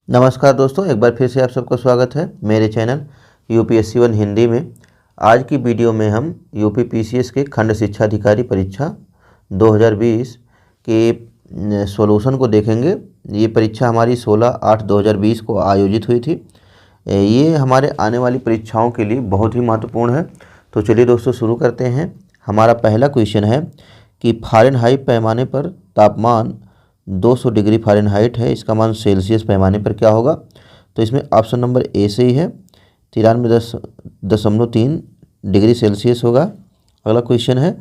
नमस्कार दोस्तों, एक बार फिर से आप सबका स्वागत है मेरे चैनल यूपीएससी 1 हिंदी में। आज की वीडियो में हम यूपी पीसीएस के खंड शिक्षा अधिकारी परीक्षा 2020 के सॉल्यूशन को देखेंगे। ये परीक्षा हमारी 16/8/2020 को आयोजित हुई थी। ये हमारे आने वाली परीक्षाओं के लिए बहुत ही महत्वपूर्ण है। तो चलिए दोस्तों शुरू करते हैं। हमारा पहला क्वेश्चन है कि फ़ारेनहाइट पैमाने पर तापमान 200 डिग्री फ़ारेनहाइट है, इसका मान सेल्सियस पैमाने पर क्या होगा? तो इसमें ऑप्शन नंबर ए सही है, 93.3 डिग्री सेल्सियस होगा। अगला क्वेश्चन है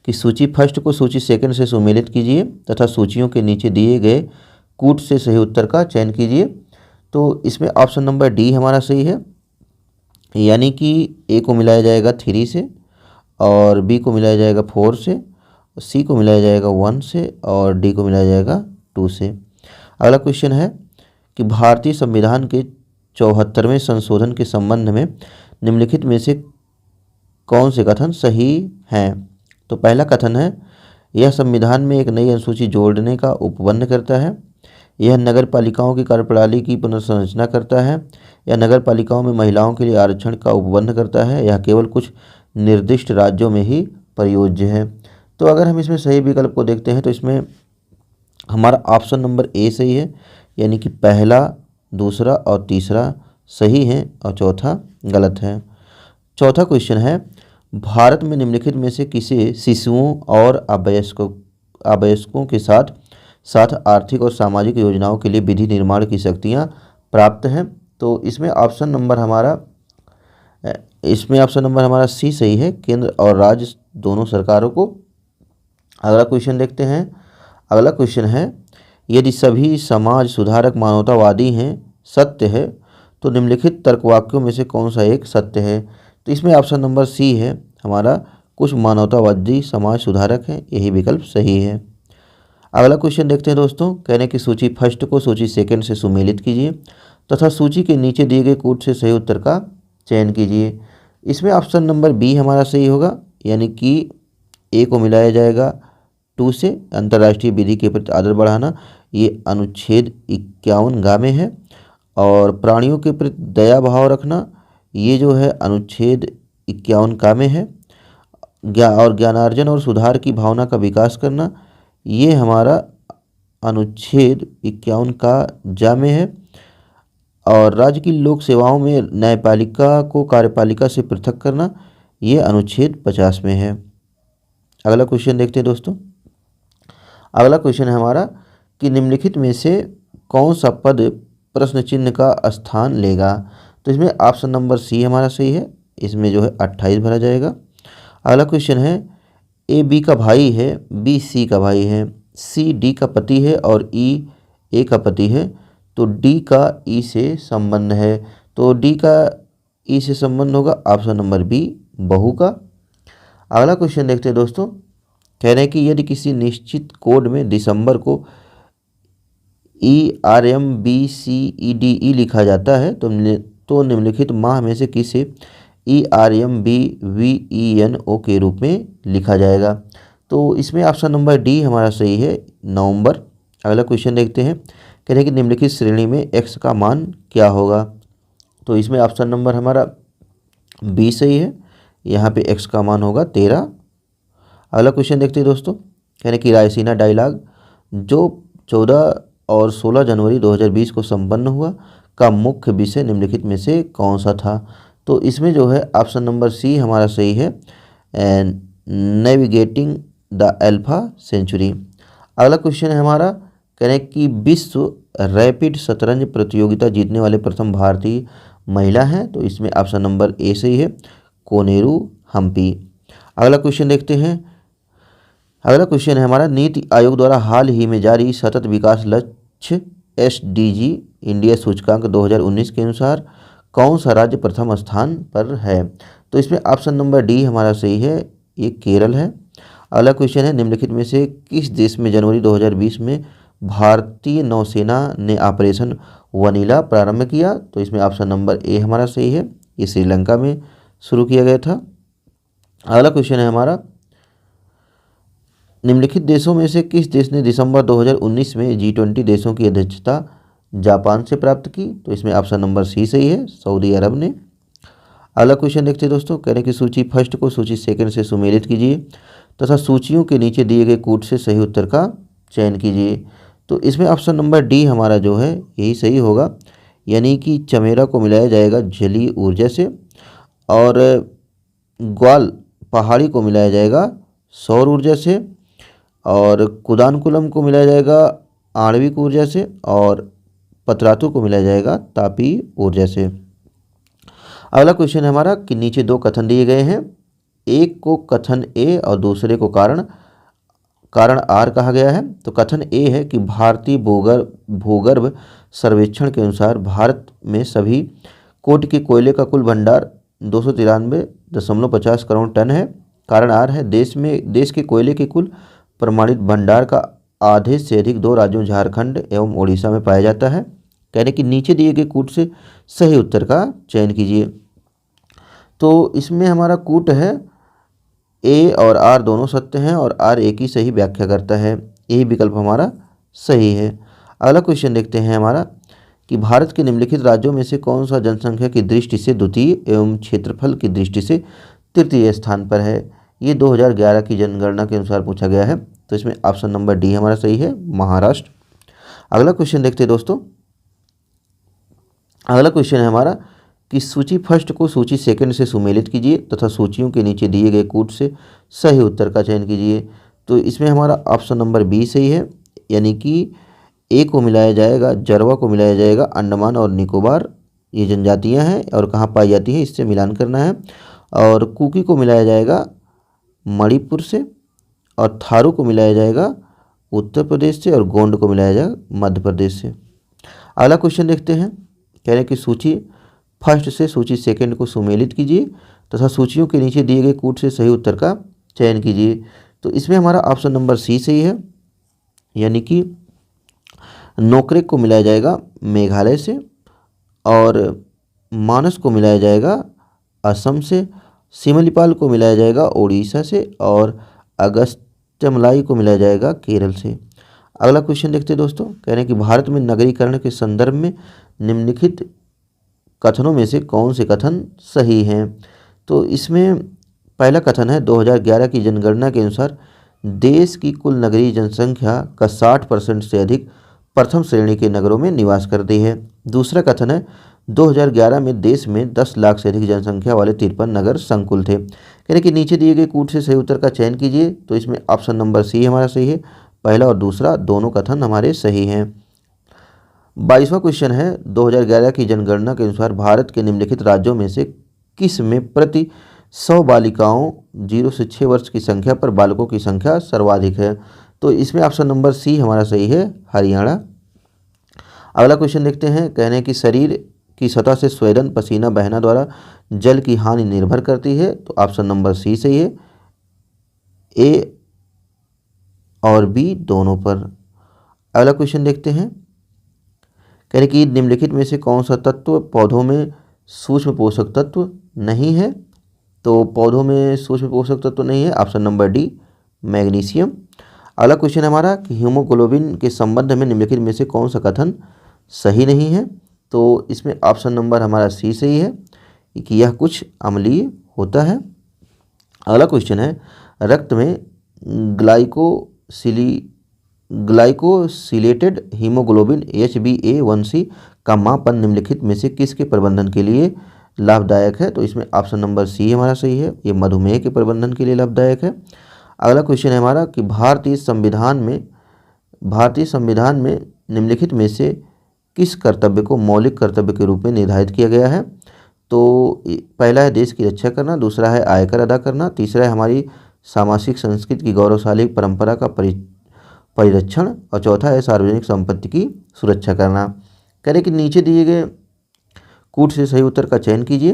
कि सूची फर्स्ट को सूची सेकंड से सुमेलित कीजिए तथा सूचियों के नीचे दिए गए कूट से सही उत्तर का चयन कीजिए। तो इसमें ऑप्शन नंबर डी हमारा सही है, यानी कि ए को मिलाया जाएगा 3 से और बी को मिलाया जाएगा 4 से, सी को मिलाया जाएगा 1 से और डी को मिलाया जाएगा 2 से। अगला क्वेश्चन है कि भारतीय संविधान के 74वें संशोधन के संबंध में निम्नलिखित में से कौन से कथन सही हैं? तो पहला कथन है, यह संविधान में एक नई अनुसूची जोड़ने का उपबंध करता है। यह नगर पालिकाओं की कार्यप्रणाली की पुनर्संरचना करता है। यह नगर पालिकाओं में महिलाओं के लिए आरक्षण का उपबंध करता है। यह केवल कुछ निर्दिष्ट राज्यों में ही प्रयोज्य है। तो अगर हम इसमें सही विकल्प को देखते हैं तो इसमें हमारा ऑप्शन नंबर ए सही है, यानी कि पहला, दूसरा और तीसरा सही है और चौथा गलत है। चौथा क्वेश्चन है, भारत में निम्नलिखित में से किसे शिशुओं और अवयस्कों के साथ साथ आर्थिक और सामाजिक योजनाओं के लिए विधि निर्माण की शक्तियाँ प्राप्त हैं? तो इसमें ऑप्शन नंबर हमारा सी सही है, केंद्र और राज्य दोनों सरकारों को। अगला क्वेश्चन देखते हैं। अगला क्वेश्चन है, यदि सभी समाज सुधारक मानवतावादी हैं, सत्य है, तो निम्नलिखित तर्कवाक्यों में से कौन सा एक सत्य है? तो इसमें ऑप्शन नंबर सी है हमारा, कुछ मानवतावादी समाज सुधारक हैं, यही विकल्प सही है। अगला क्वेश्चन देखते हैं दोस्तों। कहने की सूची फर्स्ट को सूची सेकंड से सुमेलित कीजिए तथा सूची के नीचे दिए गए कूट से सही उत्तर का चयन कीजिए। इसमें ऑप्शन नंबर बी हमारा सही होगा, यानी कि ए को मिलाया जाएगा 2 से, अंतर्राष्ट्रीय विधि के प्रति आदर बढ़ाना, ये अनुच्छेद 51 में है। और प्राणियों के प्रति दया भाव रखना, ये जो है अनुच्छेद 51 में है। और ज्ञानार्जन और सुधार की भावना का विकास करना, ये हमारा अनुच्छेद 51 में है। और राज्य की लोक सेवाओं में न्यायपालिका को कार्यपालिका से पृथक करना, ये अनुच्छेद 50 में है। अगला क्वेश्चन देखते हैं दोस्तों। अगला क्वेश्चन है हमारा कि निम्नलिखित में से कौन सा पद प्रश्न चिन्ह का स्थान लेगा? तो इसमें ऑप्शन नंबर सी हमारा सही है, इसमें जो है 28 भरा जाएगा। अगला क्वेश्चन है, ए बी का भाई है, बी सी का भाई है, सी डी का पति है और ई ए का पति है, तो डी का ई से संबंध है। तो डी का ई से संबंध होगा ऑप्शन नंबर बी, बहू का। अगला क्वेश्चन देखते हैं दोस्तों। कह रहे हैं कि यदि किसी निश्चित कोड में दिसंबर को ERMBCEDE लिखा जाता है तो निम्नलिखित माह में से किसे ERMBVENO के रूप में लिखा जाएगा? तो इसमें ऑप्शन नंबर डी हमारा सही है, नवंबर। अगला क्वेश्चन देखते हैं। कह रहे हैं कि निम्नलिखित श्रेणी में x का मान क्या होगा? तो इसमें ऑप्शन नंबर हमारा बी सही है, यहाँ पे x का मान होगा 13। अगला क्वेश्चन देखते हैं दोस्तों। कह रहे कि रायसीना डायलॉग जो 14 और 16 जनवरी 2020 को संपन्न हुआ का मुख्य विषय निम्नलिखित में से कौन सा था? तो इसमें जो है ऑप्शन नंबर सी हमारा सही है, नेविगेटिंग द अल्फा सेंचुरी। अगला क्वेश्चन है हमारा, कह रहे हैं कि विश्व रैपिड शतरंज प्रतियोगिता जीतने वाले प्रथम भारतीय महिला हैं, तो इसमें ऑप्शन नंबर ए सही है, कोनेरू हम्पी। अगला क्वेश्चन देखते हैं। अगला क्वेश्चन है हमारा, नीति आयोग द्वारा हाल ही में जारी सतत विकास लक्ष्य SDG इंडिया सूचकांक 2019 के अनुसार कौन सा राज्य प्रथम स्थान पर है? तो इसमें ऑप्शन नंबर डी हमारा सही है, ये केरल है। अगला क्वेश्चन है, निम्नलिखित में से किस देश में जनवरी 2020 में भारतीय नौसेना ने ऑपरेशन वनीला प्रारंभ किया? तो इसमें ऑप्शन नंबर ए हमारा सही है, ये श्रीलंका में शुरू किया गया था। अगला क्वेश्चन है हमारा, निम्नलिखित देशों में से किस देश ने दिसंबर 2019 में G20 देशों की अध्यक्षता जापान से प्राप्त की, तो इसमें ऑप्शन नंबर सी सही है, सऊदी अरब ने। अगला क्वेश्चन देखते हैं दोस्तों, कह रहे हैं कि सूची फर्स्ट को सूची सेकंड से सुमेलित कीजिए तथा सूचियों के नीचे दिए गए कूट से सही उत्तर का चयन कीजिए। तो इसमें ऑप्शन नंबर डी हमारा जो है यही सही होगा, यानी कि चमेरा को मिलाया जाएगा जलीय ऊर्जा से और ग्वाल पहाड़ी को मिलाया जाएगा सौर ऊर्जा से और कुदानकुलम को मिलाया जाएगा आणविक ऊर्जा से और पतरातु को मिलाया जाएगा तापीय ऊर्जा से। अगला क्वेश्चन है हमारा कि नीचे दो कथन दिए गए हैं, एक को कथन ए और दूसरे को कारण आर कहा गया है। तो कथन ए है कि भारतीय भूगर्भ सर्वेक्षण के अनुसार भारत में सभी कोटि के कोयले का कुल भंडार 293.50 करोड़ टन है। कारण आर है देश के कोयले के कुल प्रमाणित भंडार का आधे से अधिक दो राज्यों झारखंड एवं ओडिशा में पाया जाता है। कहने कि नीचे दिए गए कूट से सही उत्तर का चयन कीजिए। तो इसमें हमारा कूट है ए और आर दोनों सत्य हैं और आर एक ही सही व्याख्या करता है, यही विकल्प हमारा सही है। अगला क्वेश्चन देखते हैं हमारा कि भारत के निम्नलिखित राज्यों में से कौन सा जनसंख्या की दृष्टि से द्वितीय एवं क्षेत्रफल की दृष्टि से तृतीय स्थान पर है। ये 2011 की जनगणना के अनुसार पूछा गया है, तो इसमें ऑप्शन नंबर डी हमारा सही है, महाराष्ट्र। अगला क्वेश्चन देखते हैं दोस्तों, अगला क्वेश्चन है हमारा कि सूची फर्स्ट को सूची सेकंड से सुमेलित कीजिए तथा सूचियों के नीचे दिए गए कूट से सही उत्तर का चयन कीजिए। तो इसमें हमारा ऑप्शन नंबर बी सही है, यानी कि ए को मिलाया जाएगा जरवा को मिलाया जाएगा अंडमान और निकोबार, ये जनजातियां हैं और कहाँ पाई जाती हैं इससे मिलान करना है, और कुकी को मिलाया जाएगा मणिपुर से और थारू को मिलाया जाएगा उत्तर प्रदेश से और गोंड को मिलाया जाएगा मध्य प्रदेश से। अगला क्वेश्चन देखते हैं, कह रहे हैं कि सूची फर्स्ट से सूची सेकंड को सुमेलित कीजिए तथा सूचियों के नीचे दिए गए कूट से सही उत्तर का चयन कीजिए। तो इसमें हमारा ऑप्शन नंबर सी सही है, यानी कि नोकरेक को मिलाया जाएगा मेघालय से और मानस को मिलाया जाएगा असम से, सिमलीपाल को मिलाया जाएगा उड़ीसा से और अगस्त्यमलाई को मिलाया जाएगा केरल से। अगला क्वेश्चन देखते हैं दोस्तों, कह रहे हैं कि भारत में नगरीकरण के संदर्भ में निम्नलिखित कथनों में से कौन से कथन सही हैं। तो इसमें पहला कथन है 2011 की जनगणना के अनुसार देश की कुल नगरीय जनसंख्या का 60% से अधिक प्रथम श्रेणी के नगरों में निवास करती है। दूसरा कथन है 2011 में देश में 10 लाख से अधिक जनसंख्या वाले 53 नगर संकुल थे। यानी कि नीचे दिए गए कूट से सही उत्तर का चयन कीजिए। तो इसमें ऑप्शन नंबर सी हमारा सही है, पहला और दूसरा दोनों कथन हमारे सही हैं। 22वां क्वेश्चन है 2011 की जनगणना के अनुसार भारत के निम्नलिखित राज्यों में से किस में प्रति 100 बालिकाओं 0 से 6 वर्ष की संख्या पर बालकों की संख्या सर्वाधिक है। तो इसमें ऑप्शन नंबर सी हमारा सही है, हरियाणा। अगला क्वेश्चन देखते हैं, कहने हैं कि शरीर की सतह से स्वेदन पसीना बहना द्वारा जल की हानि निर्भर करती है। तो ऑप्शन नंबर सी सही है, ए और बी दोनों पर। अगला क्वेश्चन देखते हैं, कह रहे कि निम्नलिखित में से कौन सा तत्व पौधों में सूक्ष्म पोषक तत्व नहीं है। तो पौधों में सूक्ष्म पोषक तत्व नहीं है, ऑप्शन नंबर डी मैग्नीशियम। अगला क्वेश्चन हमारा कि हीमोग्लोबिन के संबंध में निम्नलिखित में से कौन सा कथन सही नहीं है। तो इसमें ऑप्शन नंबर हमारा सी सही है कि यह कुछ अम्लीय होता है। अगला क्वेश्चन है, रक्त में ग्लाइकोसिलेटेड हीमोग्लोबिन HbA1c का मापन निम्नलिखित में से किसके प्रबंधन के लिए लाभदायक है। तो इसमें ऑप्शन नंबर सी हमारा सही है, ये मधुमेह के प्रबंधन के लिए लाभदायक है। अगला क्वेश्चन है हमारा कि भारतीय संविधान में निम्नलिखित में से किस कर्तव्य को मौलिक कर्तव्य के रूप में निर्धारित किया गया है। तो पहला है देश की रक्षा करना, दूसरा है आयकर अदा करना, तीसरा है हमारी सामाजिक संस्कृति की गौरवशाली परंपरा का परिरक्षण और चौथा है सार्वजनिक संपत्ति की सुरक्षा करना। कह रहे कि नीचे दिए गए कूट से सही उत्तर का चयन कीजिए।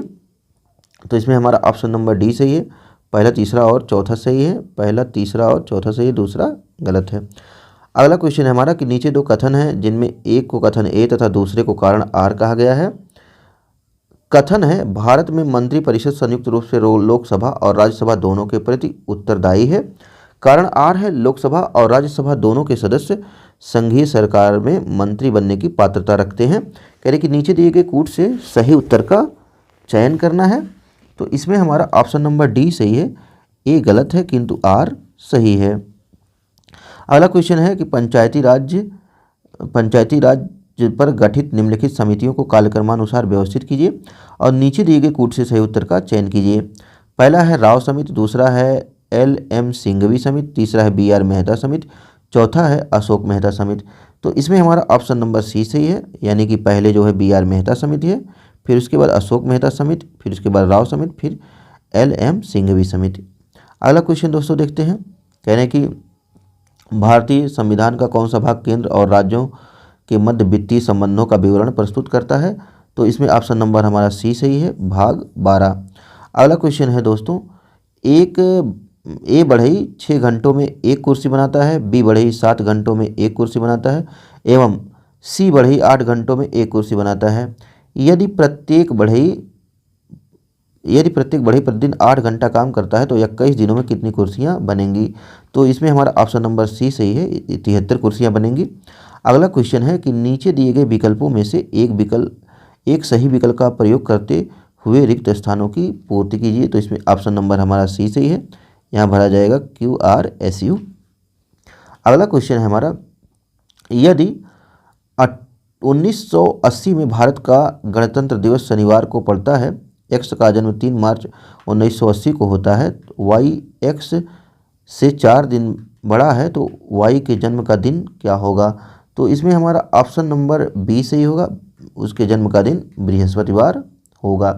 तो इसमें हमारा ऑप्शन नंबर डी सही है, पहला तीसरा और चौथा सही है, पहला तीसरा और चौथा सही है, दूसरा गलत है। अगला क्वेश्चन है हमारा कि नीचे दो कथन हैं जिनमें एक को कथन ए तथा दूसरे को कारण आर कहा गया है। कथन है भारत में मंत्रिपरिषद संयुक्त रूप से लोकसभा और राज्यसभा दोनों के प्रति उत्तरदायी है। कारण आर है लोकसभा और राज्यसभा दोनों के सदस्य संघीय सरकार में मंत्री बनने की पात्रता रखते हैं। कह रहे कि नीचे दिए गए कूट से सही उत्तर का चयन करना है। तो इसमें हमारा ऑप्शन नंबर डी सही है, ए गलत है किंतु आर सही है। अगला क्वेश्चन है कि पंचायती राज पर गठित निम्नलिखित समितियों को कालक्रमानुसार व्यवस्थित कीजिए और नीचे दिए गए कूट से सही उत्तर का चयन कीजिए। पहला है राव समिति, दूसरा है LM सिंघवी समिति, तीसरा है BR मेहता समिति, चौथा है अशोक मेहता समिति। तो इसमें हमारा ऑप्शन नंबर सी सही है, यानी कि पहले जो है BR मेहता समिति है, फिर उसके बाद अशोक मेहता समिति, फिर उसके बाद राव समिति, फिर LM सिंघवी समिति। अगला क्वेश्चन दोस्तों देखते हैं। कह रहे हैं कि भारतीय संविधान का कौन सा भाग केंद्र और राज्यों के मध्य वित्तीय संबंधों का विवरण प्रस्तुत करता है? तो इसमें ऑप्शन नंबर हमारा सी सही है, भाग 12। अगला क्वेश्चन है दोस्तों, ए बढ़ई 6 घंटों में एक कुर्सी बनाता है, बी बढ़ई 7 घंटों में एक कुर्सी बनाता है एवं सी बढ़ई 8 घंटों में एक कुर्सी बनाता है। यदि प्रत्येक बढ़ई प्रतिदिन 8 घंटा काम करता है तो 21 दिनों में कितनी कुर्सियां बनेंगी? तो इसमें हमारा ऑप्शन नंबर सी सही है, 73 कुर्सियां बनेंगी। अगला क्वेश्चन है कि नीचे दिए गए विकल्पों में से एक सही विकल्प का प्रयोग करते हुए रिक्त स्थानों की पूर्ति कीजिए। तो इसमें ऑप्शन नंबर हमारा सी सही है, यहाँ भरा जाएगा QRSU। अगला क्वेश्चन है हमारा, यदि 1980 में भारत का गणतंत्र दिवस शनिवार को पड़ता है, एक्स का जन्म 3 मार्च 1980 को होता है, वाई एक्स से 4 दिन बड़ा है तो वाई के जन्म का दिन क्या होगा? तो इसमें हमारा ऑप्शन नंबर बी सही होगा, उसके जन्म का दिन बृहस्पतिवार होगा।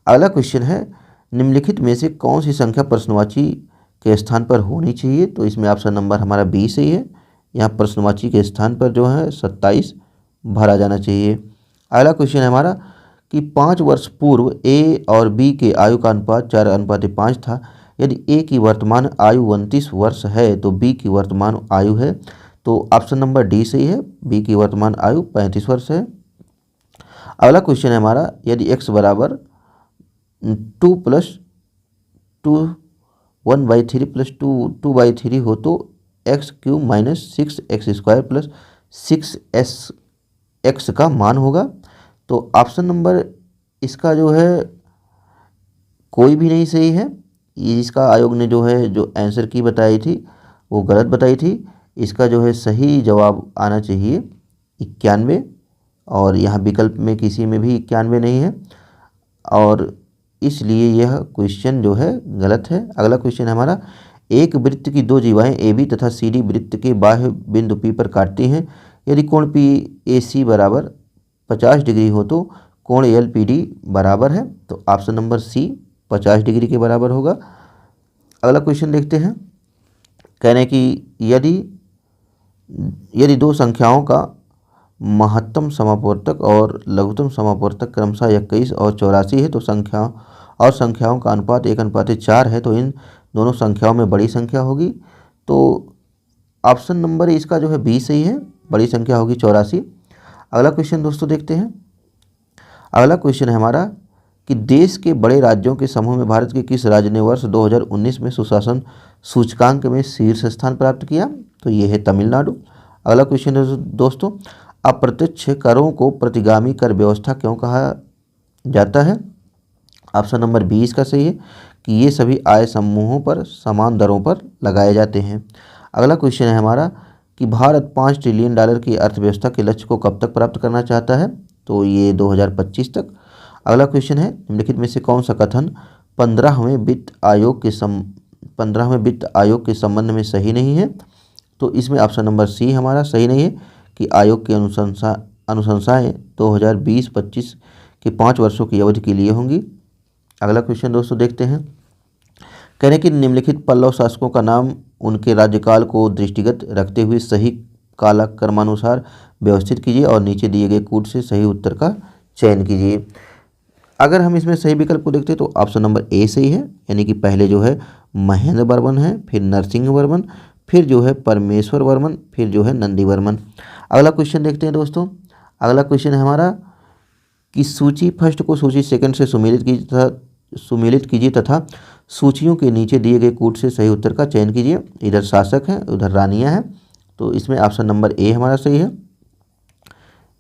अगला क्वेश्चन है, निम्नलिखित में से कौन सी संख्या प्रश्नवाची के स्थान पर होनी चाहिए? तो इसमें ऑप्शन नंबर हमारा बी सही है, यहाँ प्रश्नवाची के स्थान पर जो है 27 भरा जाना चाहिए। अगला क्वेश्चन है हमारा कि 5 वर्ष पूर्व ए और बी के आयु का अनुपात 4:5 था। यदि ए की वर्तमान आयु 29 वर्ष है तो बी की वर्तमान आयु है, तो ऑप्शन नंबर डी सही है, बी की वर्तमान आयु 35 वर्ष है। अगला क्वेश्चन है हमारा, यदि x बराबर 2 + 2 1/3 + 2/3 हो तो x³ - 6x² + 6x का मान होगा। तो ऑप्शन नंबर इसका जो है कोई भी नहीं सही है, इसका आयोग ने जो है जो आंसर की बताई थी वो गलत बताई थी। इसका जो है सही जवाब आना चाहिए 91, और यहाँ विकल्प में किसी में भी 91 नहीं है, और इसलिए यह क्वेश्चन जो है गलत है। अगला क्वेश्चन है हमारा, एक वृत्त की 2 जीवाएँ AB तथा CD वृत्त के बाह्य बिंदु P पर काटती हैं। यदि कोण PAC बराबर 50 डिग्री हो तो कोण LPD बराबर है, तो ऑप्शन नंबर सी 50 डिग्री के बराबर होगा। अगला क्वेश्चन देखते हैं। कह रहे हैं कि यदि 2 संख्याओं का महत्तम समापवर्तक और लघुत्तम समापवर्तक क्रमशः 21 और 84 है तो संख्याओं का अनुपात 1:4 है, तो इन दोनों संख्याओं में बड़ी संख्या होगी। तो ऑप्शन नंबर इसका जो है बी सही है, बड़ी संख्या होगी 84। अगला क्वेश्चन दोस्तों देखते हैं। अगला क्वेश्चन है हमारा कि देश के बड़े राज्यों के समूह में भारत के किस राज्य ने वर्ष 2019 में सुशासन सूचकांक में शीर्ष स्थान प्राप्त किया? तो ये है तमिलनाडु। अगला क्वेश्चन है दोस्तों, अप्रत्यक्ष करों को प्रतिगामी कर व्यवस्था क्यों कहा जाता है? ऑप्शन नंबर बी इसका सही है कि ये सभी आय समूहों पर समान दरों पर लगाए जाते हैं। अगला क्वेश्चन है हमारा कि भारत $5 ट्रिलियन की अर्थव्यवस्था के लक्ष्य को कब तक प्राप्त करना चाहता है? तो ये 2025 तक। अगला क्वेश्चन है, निम्नलिखित में से कौन सा कथन 15वें वित्त आयोग के संबंध में सही नहीं है? तो इसमें ऑप्शन नंबर सी हमारा सही नहीं है कि आयोग की अनुशंसाएँ 2020-25 के 5 वर्षों की अवधि के लिए होंगी। अगला क्वेश्चन दोस्तों देखते हैं। कह रहे हैं कि निम्नलिखित पल्लव शासकों का नाम उनके राज्यकाल को दृष्टिगत रखते हुए सही कालक्रमानुसार व्यवस्थित कीजिए और नीचे दिए गए कूट से सही उत्तर का चयन कीजिए। अगर हम इसमें सही विकल्प को देखते हैं तो ऑप्शन नंबर ए सही है, यानी कि पहले जो है महेंद्र वर्मन है, फिर नरसिंह वर्मन, फिर जो है परमेश्वर वर्मन, फिर जो है नंदी वर्मन। अगला क्वेश्चन देखते हैं दोस्तों। अगला क्वेश्चन है हमारा कि सूची फर्स्ट को सूची सेकंड से सुमेलित कीजिए तथा सूचियों के नीचे दिए गए कूट से सही उत्तर का चयन कीजिए। इधर शासक हैं, उधर रानियां हैं, तो इसमें ऑप्शन नंबर ए हमारा सही है,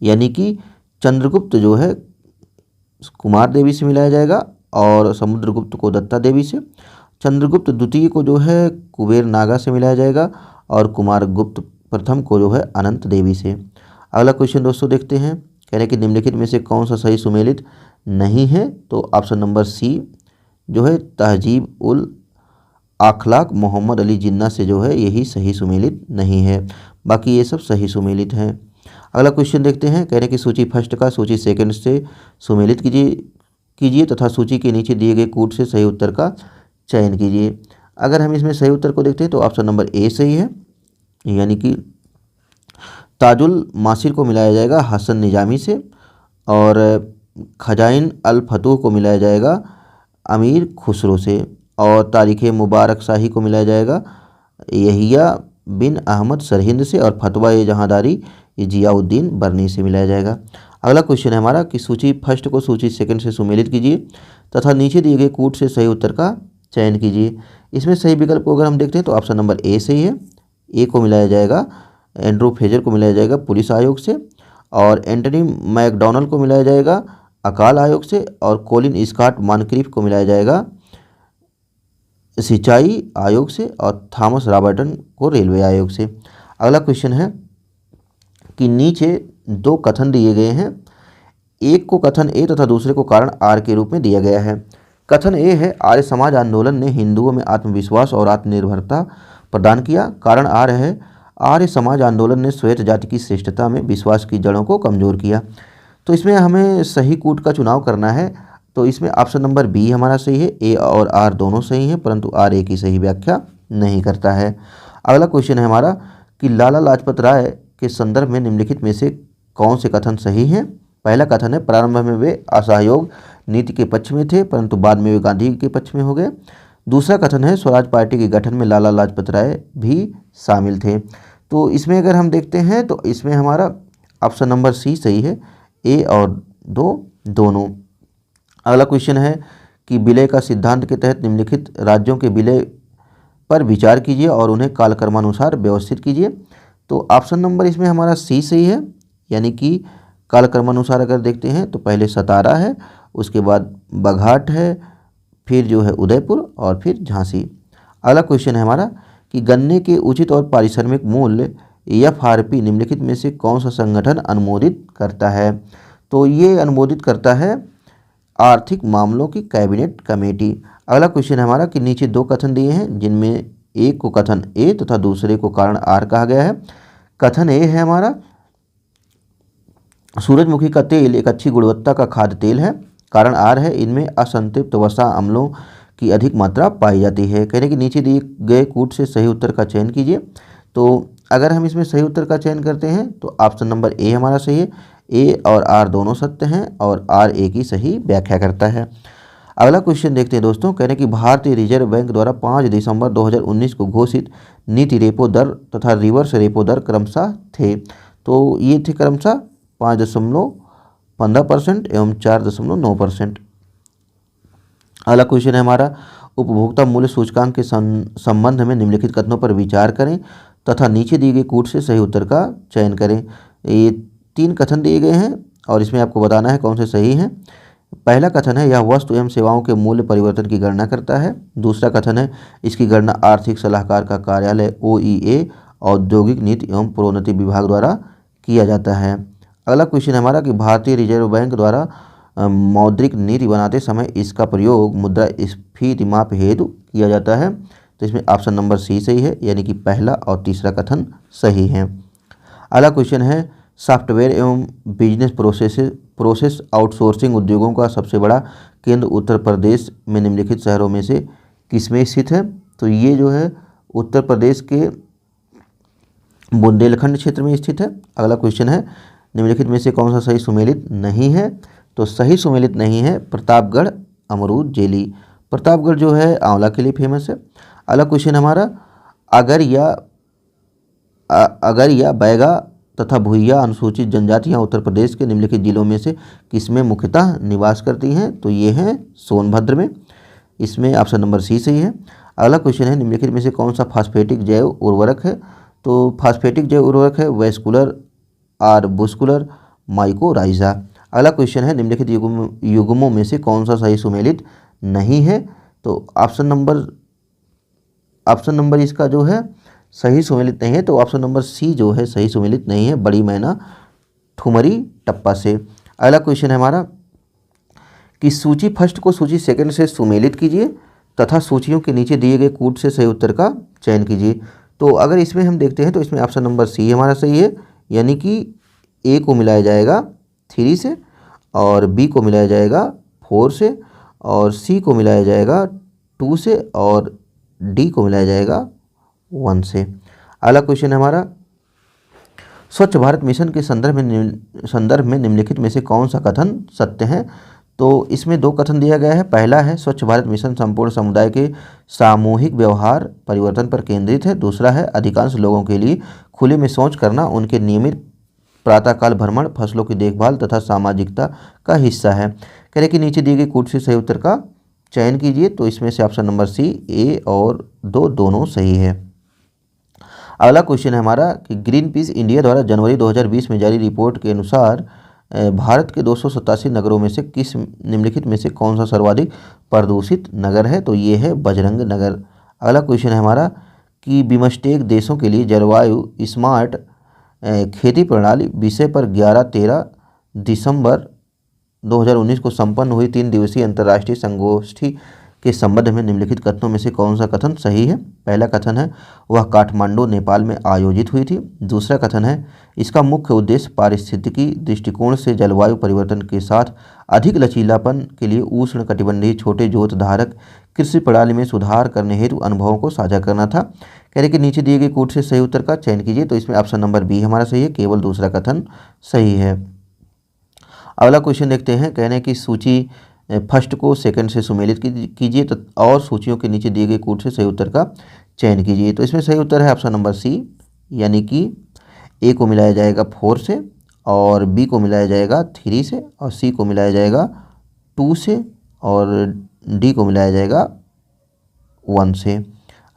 यानी कि चंद्रगुप्त जो है कुमार देवी से मिलाया जाएगा और समुद्रगुप्त को दत्ता देवी से। चंद्रगुप्त द्वितीय को जो है कुबेर नागा से मिलाया जाएगा और कुमारगुप्त प्रथम को जो है अनंत देवी से। अगला क्वेश्चन दोस्तों देखते हैं, कह रहे हैं कि निम्नलिखित में से कौन सा सही सुमेलित नहीं है, तो ऑप्शन नंबर सी जो है तहजीब उल अखलाक मोहम्मद अली जिन्ना से जो है यही सही सुमेलित नहीं है, बाकी ये सब सही सुमेलित हैं। अगला क्वेश्चन देखते हैं, कह रहे हैं कि सूची फर्स्ट का सूची सेकंड से सुमेलित कीजिए तथा सूची के नीचे दिए गए कूट से सही उत्तर का चयन कीजिए। अगर हम इसमें सही उत्तर को देखते हैं तो ऑप्शन नंबर ए सही है, यानी कि ताजुल मासिर को मिलाया जाएगा हसन निजामी से और खजाइन अल फतूह को मिलाया जाएगा अमीर खुसरो से और तारीख़ मुबारक शाही को मिलाया जाएगा यहिया बिन अहमद सरहिंद से और फतवा जहांदारी जियाउद्दीन बरनी से मिलाया जाएगा। अगला क्वेश्चन है हमारा कि सूची फर्स्ट को सूची सेकंड से सुमेलित कीजिए तथा नीचे दिए गए कूट से सही उत्तर का चयन कीजिए। इसमें सही विकल्प को अगर हम देखते हैं तो ऑप्शन नंबर ए सही है, ए को मिलाया जाएगा एंड्रू फ्रेजर को मिलाया जाएगा पुलिस आयोग से और एंटनी मैकडोनल्ड को मिलाया जाएगा अकाल आयोग से और कोलिन स्कॉट मॉनक्रीफ को मिलाया जाएगा सिंचाई आयोग से और थॉमस रॉबर्टन को रेलवे आयोग से। अगला क्वेश्चन है कि नीचे दो कथन दिए गए हैं, एक को कथन ए तथा दूसरे को कारण आर के रूप में दिया गया है। कथन ए है आर्य समाज आंदोलन ने हिंदुओं में आत्मविश्वास और आत्मनिर्भरता प्रदान किया। कारण आर है आर्य समाज आंदोलन ने श्वेत जाति की श्रेष्ठता में विश्वास की जड़ों को कमजोर किया। तो इसमें हमें सही कूट का चुनाव करना है, तो इसमें ऑप्शन नंबर बी हमारा सही है, ए और आर दोनों सही हैं परंतु आर ए की सही व्याख्या नहीं करता है। अगला क्वेश्चन है हमारा कि लाला लाजपत राय के संदर्भ में निम्नलिखित में से कौन से कथन सही हैं। पहला कथन है प्रारंभ में वे असहयोग नीति के पक्ष में थे परंतु बाद में वे गांधी के पक्ष में हो गए। दूसरा कथन है स्वराज पार्टी के गठन में लाला लाजपत राय भी शामिल थे। तो इसमें अगर हम देखते हैं तो इसमें हमारा ऑप्शन नंबर सी सही है, ए और दोनों। अगला क्वेश्चन है कि विलय का सिद्धांत के तहत निम्नलिखित राज्यों के विलय पर विचार कीजिए और उन्हें कालक्रमानुसार व्यवस्थित कीजिए। तो ऑप्शन नंबर इसमें हमारा सी सही है, यानी कि कालक्रमानुसार अगर देखते हैं तो पहले सतारा है, उसके बाद बघाट है, फिर जो है उदयपुर और फिर झांसी। अगला क्वेश्चन है हमारा कि गन्ने के उचित और पारिश्रमिक मूल्य एफआरपी निम्नलिखित में से कौन सा संगठन अनुमोदित करता है। तो ये अनुमोदित करता है आर्थिक मामलों की कैबिनेट कमेटी। अगला क्वेश्चन है हमारा कि नीचे दो कथन दिए हैं जिनमें एक को कथन ए तथा दूसरे को कारण आर कहा गया है। कथन ए है हमारा सूरजमुखी का तेल एक अच्छी गुणवत्ता का खाद्य तेल है। कारण आर है इनमें असंतृप्त वसा अम्लों की अधिक मात्रा पाई जाती है। कहने कि नीचे दिए गए कूट से सही उत्तर का चयन कीजिए। तो अगर हम इसमें सही उत्तर का चयन करते हैं तो ऑप्शन नंबर ए हमारा सही है, ए और आर दोनों सत्य हैं और आर ए की सही व्याख्या करता है। अगला क्वेश्चन देखते हैं दोस्तों, कह रहे हैं कि भारतीय रिजर्व बैंक द्वारा 5 दिसंबर 2019 को घोषित नीति रेपो दर तथा रिवर्स रेपो दर क्रमशः थे। तो ये थे क्रमशः 5.15% एवं 4.9%। अगला क्वेश्चन है हमारा उपभोक्ता मूल्य सूचकांक के संबंध में निम्नलिखित कथनों पर विचार करें तथा नीचे दिए गए कूट से सही उत्तर का चयन करें। ये 3 कथन दिए गए हैं और इसमें आपको बताना है कौन से सही हैं। पहला कथन है यह वस्तु एवं सेवाओं के मूल्य परिवर्तन की गणना करता है। दूसरा कथन है इसकी गणना आर्थिक सलाहकार का कार्यालय OEA औद्योगिक नीति एवं प्रोन्नति विभाग द्वारा किया जाता है। अगला क्वेश्चन है हमारा कि भारतीय रिजर्व बैंक द्वारा मौद्रिक नीति बनाते समय इसका प्रयोग मुद्रा स्फीति माप हेतु किया जाता है। तो इसमें ऑप्शन नंबर सी सही है, यानी कि पहला और तीसरा कथन सही है। अगला क्वेश्चन है सॉफ्टवेयर एवं बिजनेस प्रोसेस आउटसोर्सिंग उद्योगों का सबसे बड़ा केंद्र उत्तर प्रदेश में निम्नलिखित शहरों में से किसमें स्थित है। तो ये जो है उत्तर प्रदेश के बुंदेलखंड क्षेत्र में स्थित है। अगला क्वेश्चन है निम्नलिखित में से कौन सा सही सुमेलित नहीं है। तो सही सुमेलित नहीं है प्रतापगढ़ अमरूद जेली। प्रतापगढ़ जो है आंवला के लिए फेमस है। अगला क्वेश्चन हमारा अगर या बैगा तथा भुइया अनुसूचित जनजातियां उत्तर प्रदेश के निम्नलिखित जिलों में से किसमें मुख्यतः निवास करती हैं। तो ये हैं सोनभद्र में, इसमें ऑप्शन नंबर सी सही है। अगला क्वेश्चन है, निम्नलिखित में से कौन सा फास्फेटिक जैव उर्वरक है? तो फास्फेटिक जैव उर्वरक है वेस्कुलर, आर्बुस्कुलर, माइकोराइजा। अगला क्वेश्चन है, निम्नलिखित युग्मों में से कौन सा सही सुमेलित नहीं है? तो ऑप्शन नंबर इसका जो है सही सुमेलित नहीं है, तो ऑप्शन नंबर सी जो है सही सुमेलित नहीं है, बड़ी मैना ठुमरी टप्पा से। अगला क्वेश्चन है हमारा कि सूची फर्स्ट को सूची सेकंड से सुमेलित कीजिए तथा सूचियों के नीचे दिए गए कूट से सही उत्तर का चयन कीजिए। तो अगर इसमें हम देखते हैं तो इसमें ऑप्शन नंबर सी हमारा सही है, यानी कि ए को मिलाया जाएगा 3 से, और बी को मिलाया जाएगा 4 से, और सी को मिलाया जाएगा 2 से, और डी को मिलाया जाएगा 1 से। अगला क्वेश्चन है हमारा, स्वच्छ भारत मिशन के संदर्भ में निम्नलिखित में से कौन सा कथन सत्य है? तो इसमें 2 कथन दिया गया है। पहला है, स्वच्छ भारत मिशन संपूर्ण समुदाय के सामूहिक व्यवहार परिवर्तन पर केंद्रित है। दूसरा है, अधिकांश लोगों के लिए खुले में शौच करना उनके नियमित प्रातःकाल भ्रमण, फसलों की देखभाल तथा सामाजिकता का हिस्सा है। कह रहे कि नीचे दिए गए कूट से सही उत्तर का चयन कीजिए। तो इसमें से ऑप्शन नंबर सी, ए और 2 दोनों सही है। अगला क्वेश्चन है हमारा कि ग्रीन पीस इंडिया द्वारा जनवरी 2020 में जारी रिपोर्ट के अनुसार भारत के 287 नगरों में से किस निम्नलिखित में से कौन सा सर्वाधिक प्रदूषित नगर है? तो ये है बजरंग नगर। अगला क्वेश्चन है हमारा कि बिमस्टेक देशों के लिए जलवायु स्मार्ट खेती प्रणाली विषय पर 11-13 दिसंबर 2019 को संपन्न हुई 3 दिवसीय अंतर्राष्ट्रीय संगोष्ठी के संबंध में निम्नलिखित कथनों में से कौन सा कथन सही है? पहला कथन है, वह काठमांडू नेपाल में आयोजित हुई थी। दूसरा कथन है, इसका मुख्य उद्देश्य पारिस्थितिकी दृष्टिकोण से जलवायु परिवर्तन के साथ अधिक लचीलापन के लिए उष्ण कटिबंधीय छोटे जोत धारक कृषि प्रणाली में सुधार करने हेतु अनुभवों को साझा करना था। कह रहे कि नीचे दिए गए कूट से सही उत्तर का चयन कीजिए। तो इसमें ऑप्शन नंबर बी हमारा सही है, केवल दूसरा कथन सही है। अगला क्वेश्चन देखते हैं, कह रहे हैं कि सूची फर्स्ट को सेकंड से सुमेलित कीजिए और सूचियों के नीचे दिए गए कूट से सही उत्तर का चयन कीजिए। तो इसमें सही उत्तर है ऑप्शन नंबर सी, यानी कि ए को मिलाया जाएगा 4 से, और बी को मिलाया जाएगा 3 से, और सी को मिलाया जाएगा 2 से, और डी को मिलाया जाएगा 1 से।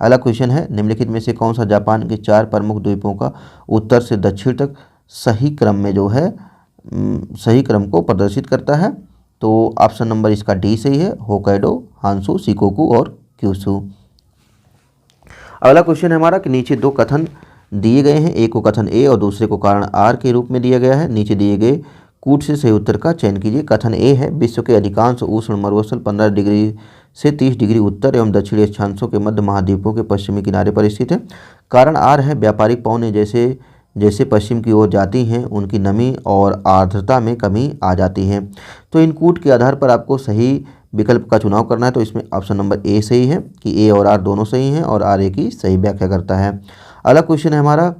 अगला क्वेश्चन है, निम्नलिखित में से कौन सा जापान के 4 प्रमुख द्वीपों का उत्तर से दक्षिण तक सही क्रम में जो है सही क्रम को प्रदर्शित करता है? तो ऑप्शन नंबर इसका डी सही है, होक्काइडो, हांसू, शिकोकू और क्यूशू। अगला क्वेश्चन है हमारा कि नीचे 2 कथन दिए गए हैं, एक को कथन ए और दूसरे को कारण आर के रूप में दिया गया है। नीचे दिए गए कूट से सही उत्तर का चयन कीजिए। कथन ए है, विश्व के अधिकांश उष्ण मरुस्थल 15 डिग्री से 30 डिग्री उत्तर एवं दक्षिणी अक्षांशों के मध्य महाद्वीपों के पश्चिमी किनारे पर स्थित है। कारण आर है, व्यापारिक पौने जैसे पश्चिम की ओर जाती हैं उनकी नमी और आर्द्रता में कमी आ जाती है। तो इन कूट के आधार पर आपको सही विकल्प का चुनाव करना है। तो इसमें ऑप्शन नंबर ए सही है कि ए और आर दोनों सही हैं और आर ए की सही व्याख्या करता है। अगला क्वेश्चन है हमारा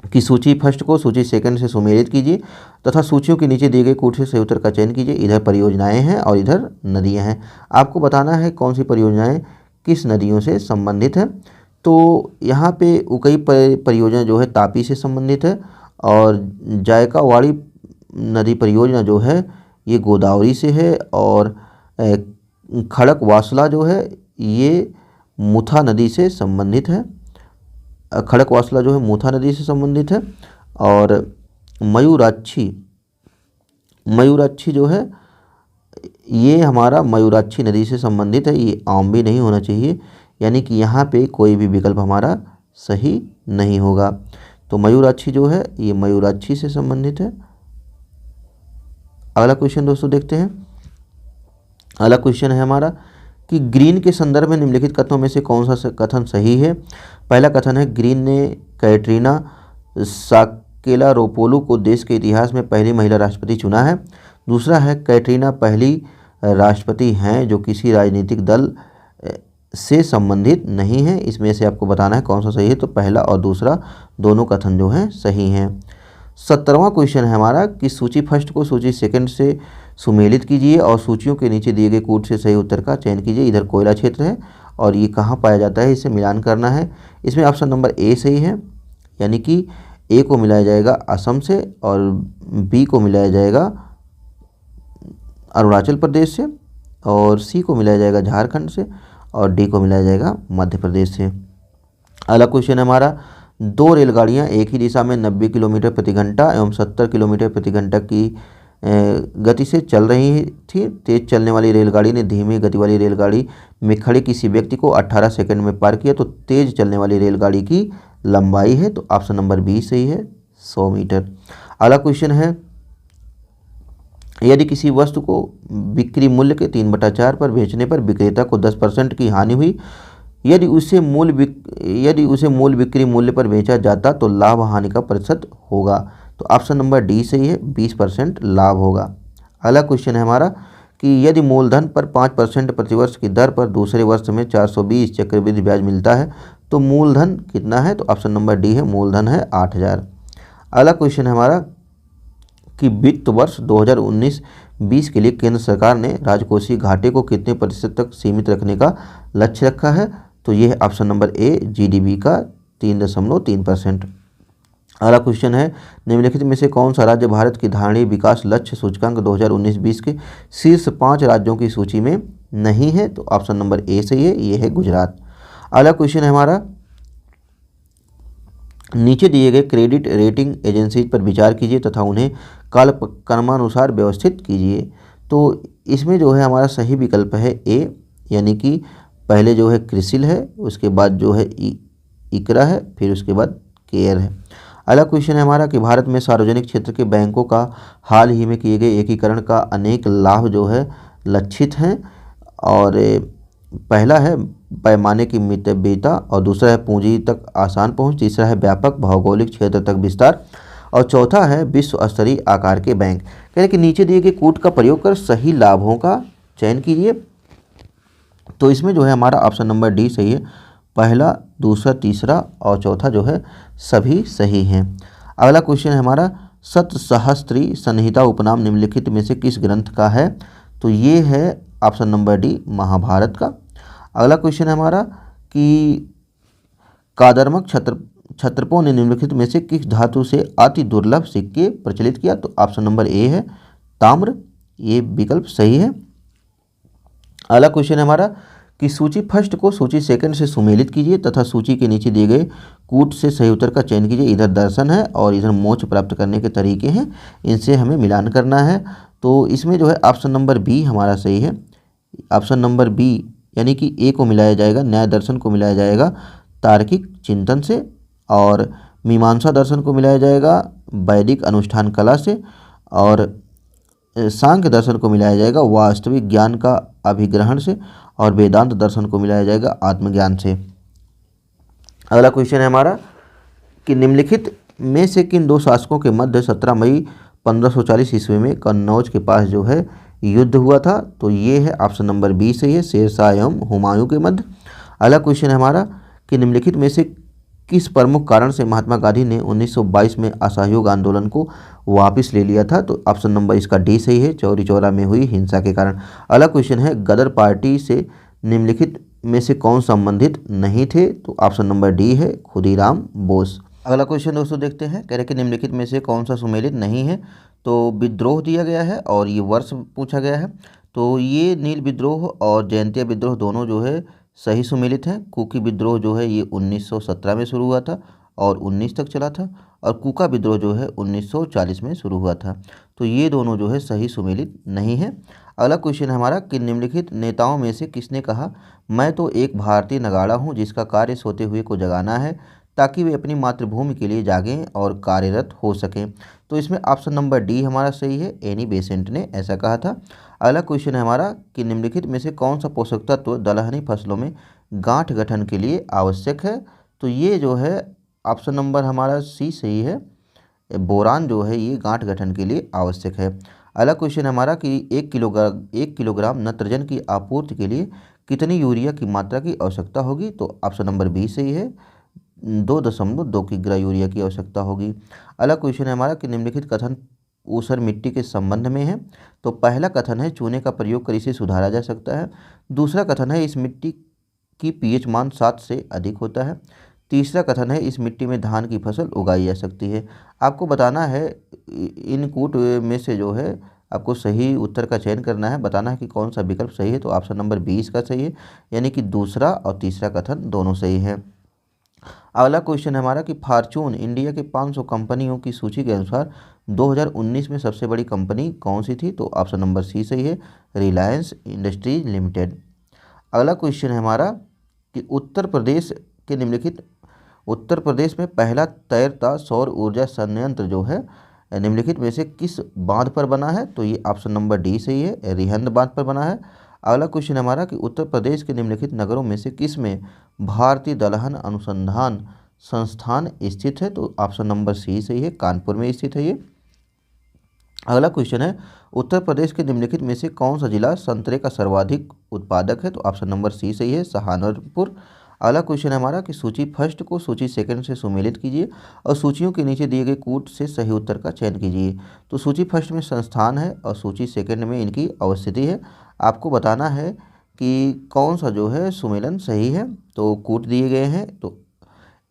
कि सूची फर्स्ट को सूची सेकंड से सुमेलित कीजिए तथा सूचियों के नीचे दिए गए कूट से सही उत्तर का चयन कीजिए। इधर परियोजनाएं हैं और इधर नदियां हैं। आपको बताना है कौन सी परियोजनाएं किस नदियों से संबंधित है। तो यहाँ पे उकई परियोजना जो है तापी से संबंधित है, और जायकावाड़ी नदी परियोजना जो है ये गोदावरी से है, और खड़क वासला जो है ये मुथा नदी से संबंधित है। खड़क वासला जो है मुथा नदी से संबंधित है, और मयूराक्षी जो है ये हमारा मयूराक्षी नदी से संबंधित है। ये आम भी नहीं होना चाहिए, यानी कि यहाँ पे कोई भी विकल्प हमारा सही नहीं होगा। तो मयूराक्षी जो है ये मयूराक्षी से संबंधित है। अगला क्वेश्चन दोस्तों देखते हैं। अगला क्वेश्चन है हमारा कि ग्रीन के संदर्भ में निम्नलिखित कथनों में से कौन सा कथन सही है? पहला कथन है, ग्रीन ने कैटरीना साकेलारोपोलू को देश के इतिहास में पहली महिला राष्ट्रपति चुना है। दूसरा है, कैटरीना पहली राष्ट्रपति हैं जो किसी राजनीतिक दल से संबंधित नहीं है। इसमें से आपको बताना है कौन सा सही है। तो पहला और दूसरा दोनों कथन जो हैं सही हैं। 17वां क्वेश्चन है हमारा कि सूची फर्स्ट को सूची सेकंड से सुमेलित कीजिए और सूचियों के नीचे दिए गए कूट से सही उत्तर का चयन कीजिए। इधर कोयला क्षेत्र है और ये कहाँ पाया जाता है, इसे मिलान करना है। इसमें ऑप्शन नंबर ए सही है, यानी कि ए को मिलाया जाएगा असम से और बी को मिलाया जाएगा अरुणाचल प्रदेश से। और सी को मिलाया जाएगा झारखंड से और डी को मिलाया जाएगा मध्य प्रदेश से। अगला क्वेश्चन है हमारा, दो रेलगाड़ियां एक ही दिशा में 90 किलोमीटर प्रति घंटा एवं 70 किलोमीटर प्रति घंटा की गति से चल रही थी। तेज चलने वाली रेलगाड़ी ने धीमी गति वाली रेलगाड़ी में खड़े किसी व्यक्ति को 18 सेकंड में पार किया। तो तेज चलने वाली रेलगाड़ी की लंबाई है, तो ऑप्शन नंबर बी सही है, 100 मीटर। अगला क्वेश्चन है, यदि किसी वस्तु को बिक्री मूल्य के 3/4 पर बेचने पर विक्रेता को 10% की हानि हुई, यदि उसे मूल बिक्री मूल्य पर बेचा जाता तो लाभ हानि का प्रतिशत होगा। तो ऑप्शन नंबर डी सही है, 20% लाभ होगा। अगला क्वेश्चन है हमारा कि यदि मूलधन पर 5% प्रतिवर्ष की दर पर दूसरे वर्ष में 420 चक्रवृद्धि ब्याज मिलता है तो मूलधन कितना है। तो ऑप्शन नंबर डी है, मूलधन है 8000। अगला क्वेश्चन है हमारा कि वित्त वर्ष 2019-20 के लिए केंद्र सरकार ने राजकोषीय घाटे को कितने प्रतिशत तक सीमित रखने का लक्ष्य रखा है। तो यह है ऑप्शन नंबर ए, जीडीपी का 3.3%। अगला क्वेश्चन है, निम्नलिखित में से कौन सा राज्य भारत की धारणीय विकास लक्ष्य सूचकांक 2019-20 के शीर्ष 5 राज्यों की सूची में नहीं है। तो ऑप्शन नंबर ए सही है, ये है गुजरात। अगला क्वेश्चन है हमारा, नीचे दिए गए क्रेडिट रेटिंग एजेंसी पर विचार कीजिए तथा उन्हें कालक्रमानुसार व्यवस्थित कीजिए। तो इसमें जो है हमारा सही विकल्प है ए, यानी कि पहले जो है क्रिसिल है, उसके बाद जो है इकरा है, फिर उसके बाद केयर है। अगला क्वेश्चन है हमारा कि भारत में सार्वजनिक क्षेत्र के बैंकों का हाल ही में किए गए एकीकरण का अनेक लाभ जो है लक्षित हैं। और पहला है पैमाने की मितव्ययिता, और दूसरा है पूंजी तक आसान पहुंच, तीसरा है व्यापक भौगोलिक क्षेत्र तक विस्तार, और चौथा है विश्व स्तरीय आकार के बैंक। कह रहे कि नीचे दिए गए कूट का प्रयोग कर सही लाभों का चयन कीजिए। तो इसमें जो है हमारा ऑप्शन नंबर डी सही है, पहला, दूसरा, तीसरा और चौथा जो है सभी सही हैं। अगला क्वेश्चन है हमारा, सतसहस्त्री संहिता उपनाम निम्नलिखित में से किस ग्रंथ का है। तो ये है ऑप्शन नंबर डी, महाभारत का। अगला क्वेश्चन है हमारा कि कादरमक क्षत्रपों ने निम्नलिखित में से किस धातु से अति दुर्लभ सिक्के प्रचलित किया। तो ऑप्शन नंबर ए है, ताम्र, ये विकल्प सही है। अगला क्वेश्चन है हमारा कि सूची फर्स्ट को सूची सेकंड से सुमेलित कीजिए तथा सूची के नीचे दिए गए कूट से सही उत्तर का चयन कीजिए। इधर दर्शन है और इधर मोक्ष प्राप्त करने के तरीके हैं, इनसे हमें मिलान करना है। तो इसमें जो है ऑप्शन नंबर बी हमारा सही है। ऑप्शन नंबर बी यानी कि ए को मिलाया जाएगा, न्याय दर्शन को मिलाया जाएगा तार्किक चिंतन से, और मीमांसा दर्शन को मिलाया जाएगा वैदिक अनुष्ठान कला से, और सांख्य दर्शन को मिलाया जाएगा वास्तविक ज्ञान का अभिग्रहण से, और वेदांत दर्शन को मिलाया जाएगा आत्मज्ञान से। अगला क्वेश्चन है हमारा कि निम्नलिखित में से किन दो शासकों के मध्य 17 मई 1540 ईस्वी में कन्नौज के पास जो है युद्ध हुआ था। तो ये है ऑप्शन नंबर बी सही है, शेरशाह एवं हुमायूं के मध्य। अगला क्वेश्चन है हमारा कि निम्नलिखित में से किस प्रमुख कारण से महात्मा गांधी ने 1922 में असहयोग आंदोलन को वापस ले लिया था। तो ऑप्शन नंबर इसका डी सही है, चौरी चौरा में हुई हिंसा के कारण। अगला क्वेश्चन है, गदर पार्टी से निम्नलिखित में से कौन संबंधित नहीं थे। तो ऑप्शन नंबर डी है, खुदीराम बोस। अगला क्वेश्चन दोस्तों देखते हैं, कह रहे कि निम्नलिखित में से कौन सा सुमेलित नहीं है। तो विद्रोह दिया गया है और ये वर्ष पूछा गया है। तो ये नील विद्रोह और जयंतिया विद्रोह दोनों जो है सही सुमेलित हैं। कुकी विद्रोह जो है ये 1917 में शुरू हुआ था और 19 तक चला था, और कुका विद्रोह जो है 1940 में शुरू हुआ था। तो ये दोनों जो है सही सुमेलित नहीं है। अगला क्वेश्चन है हमारा कि निम्नलिखित नेताओं में से किसने कहा, मैं तो एक भारतीय नगाड़ा हूँ जिसका कार्य सोते हुए को जगाना है ताकि वे अपनी मातृभूमि के लिए जागें और कार्यरत हो सकें। तो इसमें ऑप्शन नंबर डी हमारा सही है, एनी बेसेंट ने ऐसा कहा था। अगला क्वेश्चन है हमारा कि निम्नलिखित में से कौन सा पोषक तत्व दलहनी फसलों में गांठ गठन के लिए आवश्यक है। तो ये जो है ऑप्शन नंबर हमारा सी सही है, बोरान जो है ये गांठ गठन के लिए आवश्यक है। अगला क्वेश्चन हमारा कि 1 किलोग्राम नत्रजन की आपूर्ति के लिए कितनी यूरिया की मात्रा की आवश्यकता होगी। तो ऑप्शन नंबर बी सही है, 2.2 किग्रा यूरिया की आवश्यकता होगी। अगला क्वेश्चन है हमारा कि निम्नलिखित कथन ऊसर मिट्टी के संबंध में है। तो पहला कथन है चूने का प्रयोग कर इसे सुधारा जा सकता है। दूसरा कथन है इस मिट्टी की पीएच मान 7 से अधिक होता है। तीसरा कथन है इस मिट्टी में धान की फसल उगाई जा सकती है। आपको बताना है इन कूट में से जो है आपको सही उत्तर का चयन करना है, बताना है कि कौन सा विकल्प सही है। तो ऑप्शन नंबर 20 का सही है, यानी कि दूसरा और तीसरा कथन दोनों सही है। अगला क्वेश्चन है हमारा कि फॉर्च्यून इंडिया के 500 कंपनियों की सूची के अनुसार 2019 में सबसे बड़ी कंपनी कौन सी थी? तो ऑप्शन नंबर सी सही है, रिलायंस इंडस्ट्रीज लिमिटेड। अगला क्वेश्चन है हमारा कि उत्तर प्रदेश में पहला तैरता सौर ऊर्जा संयंत्र जो है निम्नलिखित में से किस बांध पर बना है? तो ये ऑप्शन नंबर डी सही है, रिहंद बांध पर बना है। अगला क्वेश्चन हमारा कि उत्तर प्रदेश के निम्नलिखित नगरों में से किस में भारतीय दलहन अनुसंधान संस्थान स्थित है? तो ऑप्शन नंबर सी सही है, कानपुर में स्थित है ये। अगला क्वेश्चन है उत्तर प्रदेश के निम्नलिखित में से कौन सा जिला संतरे का सर्वाधिक उत्पादक है? तो ऑप्शन नंबर सी सही है, सहारनपुर। अगला क्वेश्चन है हमारा कि सूची फर्स्ट को सूची सेकंड से सुमेलित कीजिए और सूचियों के नीचे दिए गए कूट से सही उत्तर का चयन कीजिए। तो सूची फर्स्ट में संस्थान है और सूची सेकंड में इनकी अवस्थिति है। आपको बताना है कि कौन सा जो है सुमेलन सही है। तो कूट दिए गए हैं, तो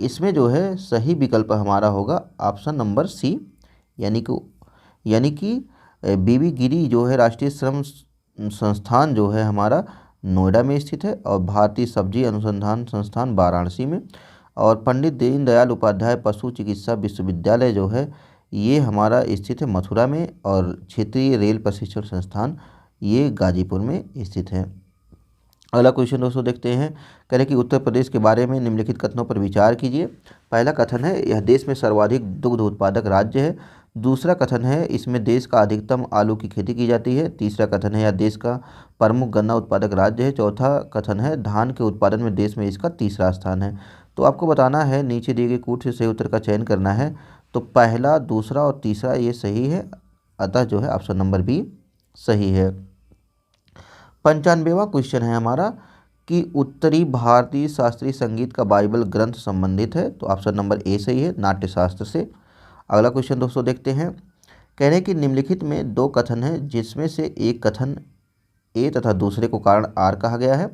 इसमें जो है सही विकल्प हमारा होगा ऑप्शन नंबर सी, यानी कि बीबी गिरी जो है राष्ट्रीय श्रम संस्थान जो है हमारा नोएडा में स्थित है और भारतीय सब्जी अनुसंधान संस्थान वाराणसी में, और पंडित दीनदयाल उपाध्याय पशु चिकित्सा विश्वविद्यालय जो है ये हमारा स्थित है मथुरा में, और क्षेत्रीय रेल प्रशिक्षण संस्थान ये गाजीपुर में स्थित है। अगला क्वेश्चन दोस्तों देखते हैं, कह रहे कि उत्तर प्रदेश के बारे में निम्नलिखित कथनों पर विचार कीजिए। पहला कथन है यह देश में सर्वाधिक दुग्ध उत्पादक राज्य है। दूसरा कथन है इसमें देश का अधिकतम आलू की खेती की जाती है। तीसरा कथन है यह देश का प्रमुख गन्ना उत्पादक राज्य है। चौथा कथन है धान के उत्पादन में देश में इसका तीसरा स्थान है। तो आपको बताना है, नीचे दिए गए कूट से सही उत्तर का चयन करना है। तो पहला, दूसरा और तीसरा ये सही है, अतः जो है ऑप्शन नंबर बी सही है। 95वां क्वेश्चन है हमारा कि उत्तरी भारतीय शास्त्रीय संगीत का बाइबल ग्रंथ संबंधित है। तो ऑप्शन नंबर ए सही है, नाट्यशास्त्र से। अगला क्वेश्चन दोस्तों देखते हैं, कह रहे हैं कि निम्नलिखित में दो कथन हैं जिसमें से एक कथन ए तथा दूसरे को कारण आर कहा गया है।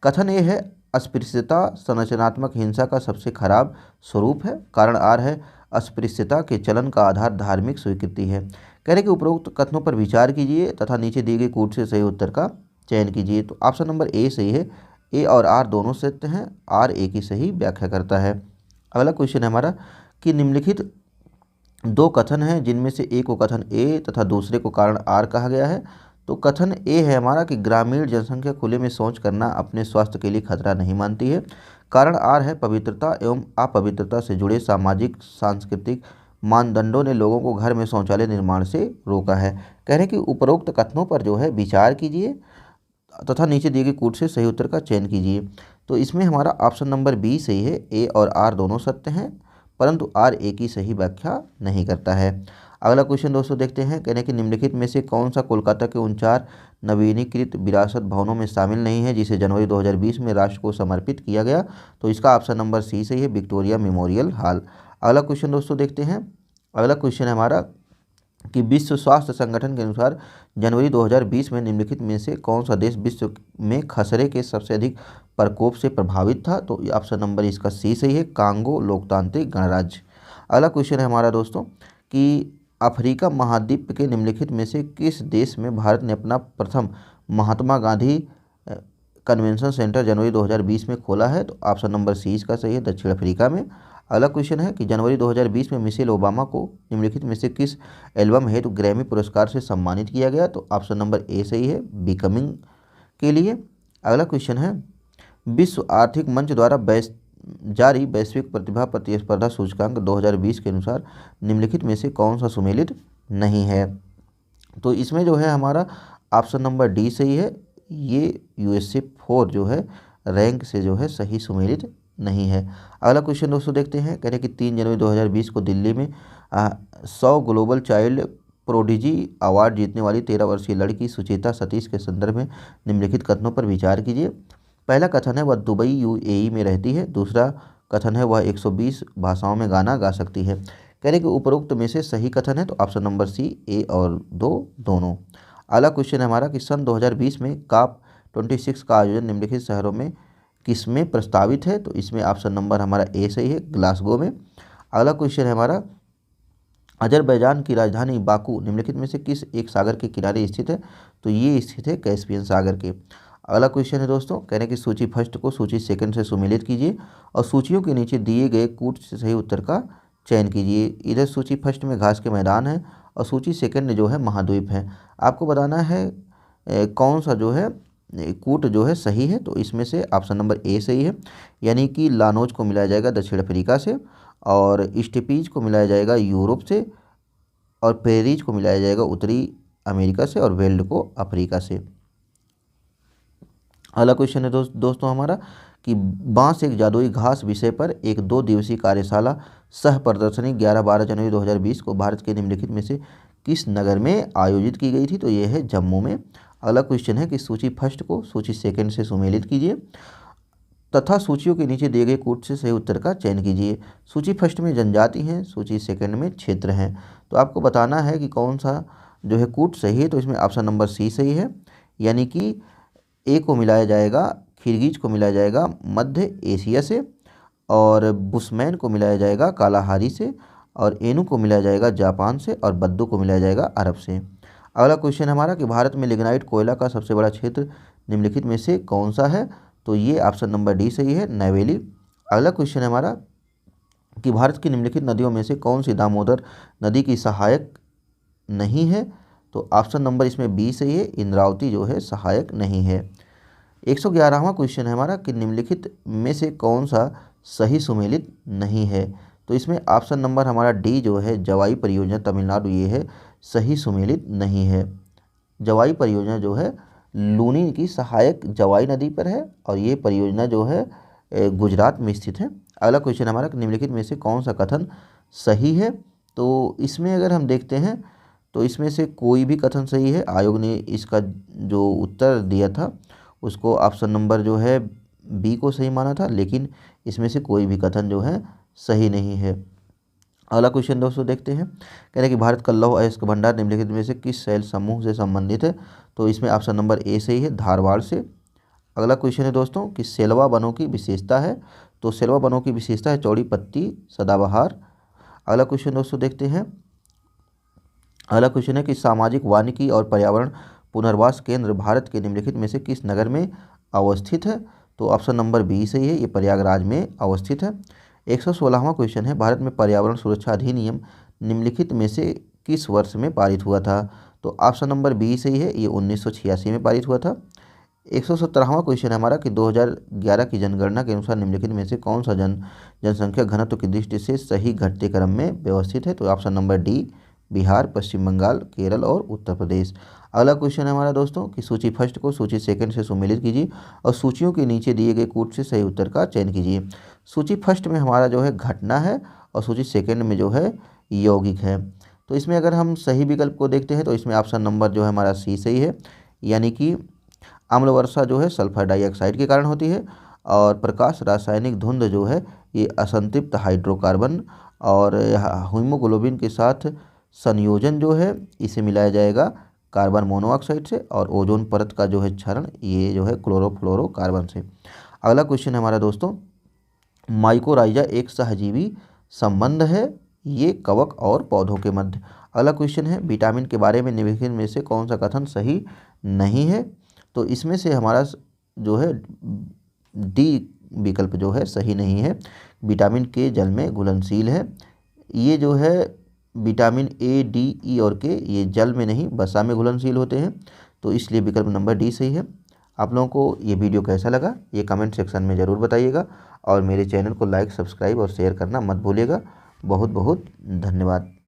कथन ए है अस्पृश्यता संरचनात्मक हिंसा का सबसे खराब स्वरूप है। कारण आर है अस्पृश्यता के चलन का आधार धार्मिक स्वीकृति है। कह रहे कि उपरोक्त कथनों पर विचार कीजिए तथा नीचे दिए गए कूट से सही उत्तर का चयन कीजिए। तो ऑप्शन नंबर ए सही है, ए और आर दोनों सत्य हैं, आर ए की सही व्याख्या करता है। अगला क्वेश्चन है हमारा कि निम्नलिखित दो कथन हैं जिनमें से एक को कथन ए तथा दूसरे को कारण आर कहा गया है। तो कथन ए है हमारा कि ग्रामीण जनसंख्या खुले में शौच करना अपने स्वास्थ्य के लिए खतरा नहीं मानती है। कारण आर है पवित्रता एवं अपवित्रता से जुड़े सामाजिक सांस्कृतिक मानदंडों ने लोगों को घर में शौचालय निर्माण से रोका है। कह रहे हैं कि उपरोक्त कथनों पर जो है विचार कीजिए तथा नीचे दिए गए कूट से सही उत्तर का चयन कीजिए। तो इसमें हमारा ऑप्शन नंबर बी सही है, ए और आर दोनों सत्य हैं, परंतु आर ए की सही व्याख्या नहीं करता है। अगला क्वेश्चन दोस्तों देखते हैं, कहने कि निम्नलिखित में से कौन सा कोलकाता के उन 4 नवीनीकृत विरासत भवनों में शामिल नहीं है जिसे जनवरी 2020 में राष्ट्र को समर्पित किया गया? तो इसका ऑप्शन नंबर सी सही है, विक्टोरिया मेमोरियल हॉल। अगला क्वेश्चन दोस्तों देखते हैं, अगला क्वेश्चन है हमारा कि विश्व स्वास्थ्य संगठन के अनुसार जनवरी 2020 में निम्नलिखित में से कौन सा देश विश्व में खसरे के सबसे अधिक प्रकोप से प्रभावित था? तो ऑप्शन नंबर इसका सी सही है, कांगो लोकतांत्रिक गणराज्य। अगला क्वेश्चन है हमारा दोस्तों कि अफ्रीका महाद्वीप के निम्नलिखित में से किस देश में भारत ने अपना प्रथम महात्मा गांधी कन्वेंशन सेंटर जनवरी 2020 में खोला है? तो ऑप्शन नंबर सी इसका सही है, दक्षिण अफ्रीका में। अगला क्वेश्चन है कि जनवरी 2020 में मिशेल ओबामा को निम्नलिखित में से किस एल्बम हेतु ग्रैमी पुरस्कार से सम्मानित किया गया? तो ऑप्शन नंबर ए सही है, बिकमिंग के लिए। अगला क्वेश्चन है विश्व आर्थिक मंच द्वारा जारी वैश्विक प्रतिभा प्रतिस्पर्धा सूचकांक 2020 के अनुसार निम्नलिखित में से कौन सा सुमेलित नहीं है? तो इसमें जो है हमारा ऑप्शन नंबर डी सही है, ये USA 4 जो है रैंक से जो है सही सुमेलित नहीं है। अगला क्वेश्चन दोस्तों देखते हैं, कह रहे कि 3 जनवरी 2020 को दिल्ली में 100 ग्लोबल चाइल्ड प्रोडिजी अवार्ड जीतने वाली 13 वर्षीय लड़की सुचेता सतीश के संदर्भ में निम्नलिखित कथनों पर विचार कीजिए। पहला कथन है वह दुबई UAE में रहती है। दूसरा कथन है वह 120 भाषाओं में गाना गा सकती है। कह रहे कि उपरोक्त में से सही कथन है, तो ऑप्शन नंबर सी, ए और दोनों। अगला क्वेश्चन है हमारा कि सन 2020 में COP26 का आयोजन निम्नलिखित शहरों में किसमें प्रस्तावित है? तो इसमें ऑप्शन नंबर हमारा ए सही है, ग्लासगो में। अगला क्वेश्चन है हमारा अजरबैजान की राजधानी बाकू निम्नलिखित में से किस एक सागर के किनारे स्थित है? तो ये स्थित है कैस्पियन सागर के। अगला क्वेश्चन है दोस्तों, कह रहे हैं कि सूची फर्स्ट को सूची सेकंड से सुमेलित कीजिए और सूचियों के नीचे दिए गए कूट से सही उत्तर का चयन कीजिए। इधर सूची फर्स्ट में घास के मैदान है और सूची सेकंड में जो है महाद्वीप है। आपको बताना है कौन सा जो है कूट जो है सही है। तो इसमें से ऑप्शन नंबर ए सही है, यानी कि लानोज को मिलाया जाएगा दक्षिण अफ्रीका से, और स्टेपीज को मिलाया जाएगा यूरोप से, और पेरीज को मिलाया जाएगा उत्तरी अमेरिका से, और वेल्ड को अफ्रीका से। अगला क्वेश्चन है दोस्तों हमारा कि बांस एक जादुई घास विषय पर एक 2 दिवसीय कार्यशाला सह प्रदर्शनी 11-12 जनवरी 2020 को भारत के निम्नलिखित में से किस नगर में आयोजित की गई थी? तो ये है जम्मू में। अगला क्वेश्चन है कि सूची फर्स्ट को सूची सेकंड से सुमेलित कीजिए तथा सूचियों के नीचे दिए गए कूट से सही उत्तर का चयन कीजिए। सूची फर्स्ट में जनजाति हैं, सूची सेकंड में क्षेत्र हैं। तो आपको बताना है कि कौन सा जो है कूट सही है। तो इसमें ऑप्शन नंबर सी सही है, यानी कि ए को मिलाया जाएगा, खिरगिज को मिलाया जाएगा मध्य एशिया से, और बुशमैन को मिलाया जाएगा कालाहारी से, और एनु को मिलाया जाएगा जापान से, और बद्दू को मिलाया जाएगा अरब से। अगला क्वेश्चन हमारा कि भारत में लिग्नाइट कोयला का सबसे बड़ा क्षेत्र निम्नलिखित में से कौन सा है? तो ये ऑप्शन नंबर डी सही है, नवेली। अगला क्वेश्चन है हमारा कि भारत की निम्नलिखित नदियों में से कौन सी दामोदर नदी की सहायक नहीं है? तो ऑप्शन नंबर इसमें बी सही है, इंद्रावती जो है सहायक नहीं है। 111वां क्वेश्चन है हमारा कि निम्नलिखित में से कौन सा सही सुमेलित नहीं है? तो इसमें ऑप्शन नंबर हमारा डी जो है जवाई परियोजना तमिलनाडु, ये है सही सुमेलित नहीं है। जवाई परियोजना जो है लूनी की सहायक जवाई नदी पर है, और ये परियोजना जो है गुजरात में स्थित है। अगला क्वेश्चन हमारा निम्नलिखित में से कौन सा कथन सही है? तो इसमें अगर हम देखते हैं तो इसमें से कोई भी कथन सही है। आयोग ने इसका जो उत्तर दिया था उसको ऑप्शन नंबर जो है बी को सही माना था, लेकिन इसमें से कोई भी कथन जो है सही नहीं है। अगला क्वेश्चन दोस्तों देखते हैं, कह रहे हैं कि भारत का लौह अयस्क भंडार निम्नलिखित में से किस शैल समूह से संबंधित है? तो इसमें ऑप्शन नंबर ए सही है, धारवाड़ से। अगला क्वेश्चन है दोस्तों कि सेलवा वनों की विशेषता है। तो सेलवा वनों की विशेषता है चौड़ी पत्ती सदाबहार। अगला क्वेश्चन दोस्तों देखते हैं, अगला क्वेश्चन है कि सामाजिक वानिकी और पर्यावरण पुनर्वास केंद्र भारत के निम्नलिखित में से किस नगर में अवस्थित है? तो ऑप्शन नंबर बी सही है, ये प्रयागराज में अवस्थित है। 116वां क्वेश्चन है, भारत में पर्यावरण सुरक्षा अधिनियम निम्नलिखित में से किस वर्ष में पारित हुआ था? तो ऑप्शन नंबर बी सही है, ये 1986 में पारित हुआ था। 117वां क्वेश्चन है हमारा कि 2011 की जनगणना के अनुसार निम्नलिखित में से कौन सा जनसंख्या घनत्व की दृष्टि से सही घटते क्रम में व्यवस्थित है? तो ऑप्शन नंबर डी बिहार, पश्चिम बंगाल, केरल और उत्तर प्रदेश। अगला क्वेश्चन है हमारा दोस्तों कि सूची फर्स्ट को सूची सेकंड से सुमेलित कीजिए और सूचियों के नीचे दिए गए कूट से सही उत्तर का चयन कीजिए। सूची फर्स्ट में हमारा जो है घटना है और सूची सेकंड में जो है यौगिक है। तो इसमें अगर हम सही विकल्प को देखते हैं तो इसमें ऑप्शन नंबर जो है हमारा सी सही है, यानी कि अम्ल वर्षा जो है सल्फर डाइऑक्साइड के कारण होती है, और प्रकाश रासायनिक धुंध जो है ये असंतृप्त हाइड्रोकार्बन और हीमोग्लोबिन के साथ संयोजन जो है इसे मिलाया जाएगा कार्बन मोनोऑक्साइड से, और ओजोन परत का जो है क्षरण ये जो है क्लोरोफ्लोरोकार्बन से। अगला क्वेश्चन है हमारा दोस्तों, माइकोराइजा एक सहजीवी संबंध है, ये कवक और पौधों के मध्य। अगला क्वेश्चन है, विटामिन के बारे में निम्नलिखित में से कौन सा कथन सही नहीं है? तो इसमें से हमारा जो है डी विकल्प जो है सही नहीं है, विटामिन के जल में घुलनशील है। ये जो है विटामिन ए, डी, ई और के ये जल में नहीं वसा में घुलनशील होते हैं, तो इसलिए विकल्प नंबर डी सही है। आप लोगों को ये वीडियो कैसा लगा ये कमेंट सेक्शन में ज़रूर बताइएगा, और मेरे चैनल को लाइक, सब्सक्राइब और शेयर करना मत भूलिएगा। बहुत बहुत धन्यवाद।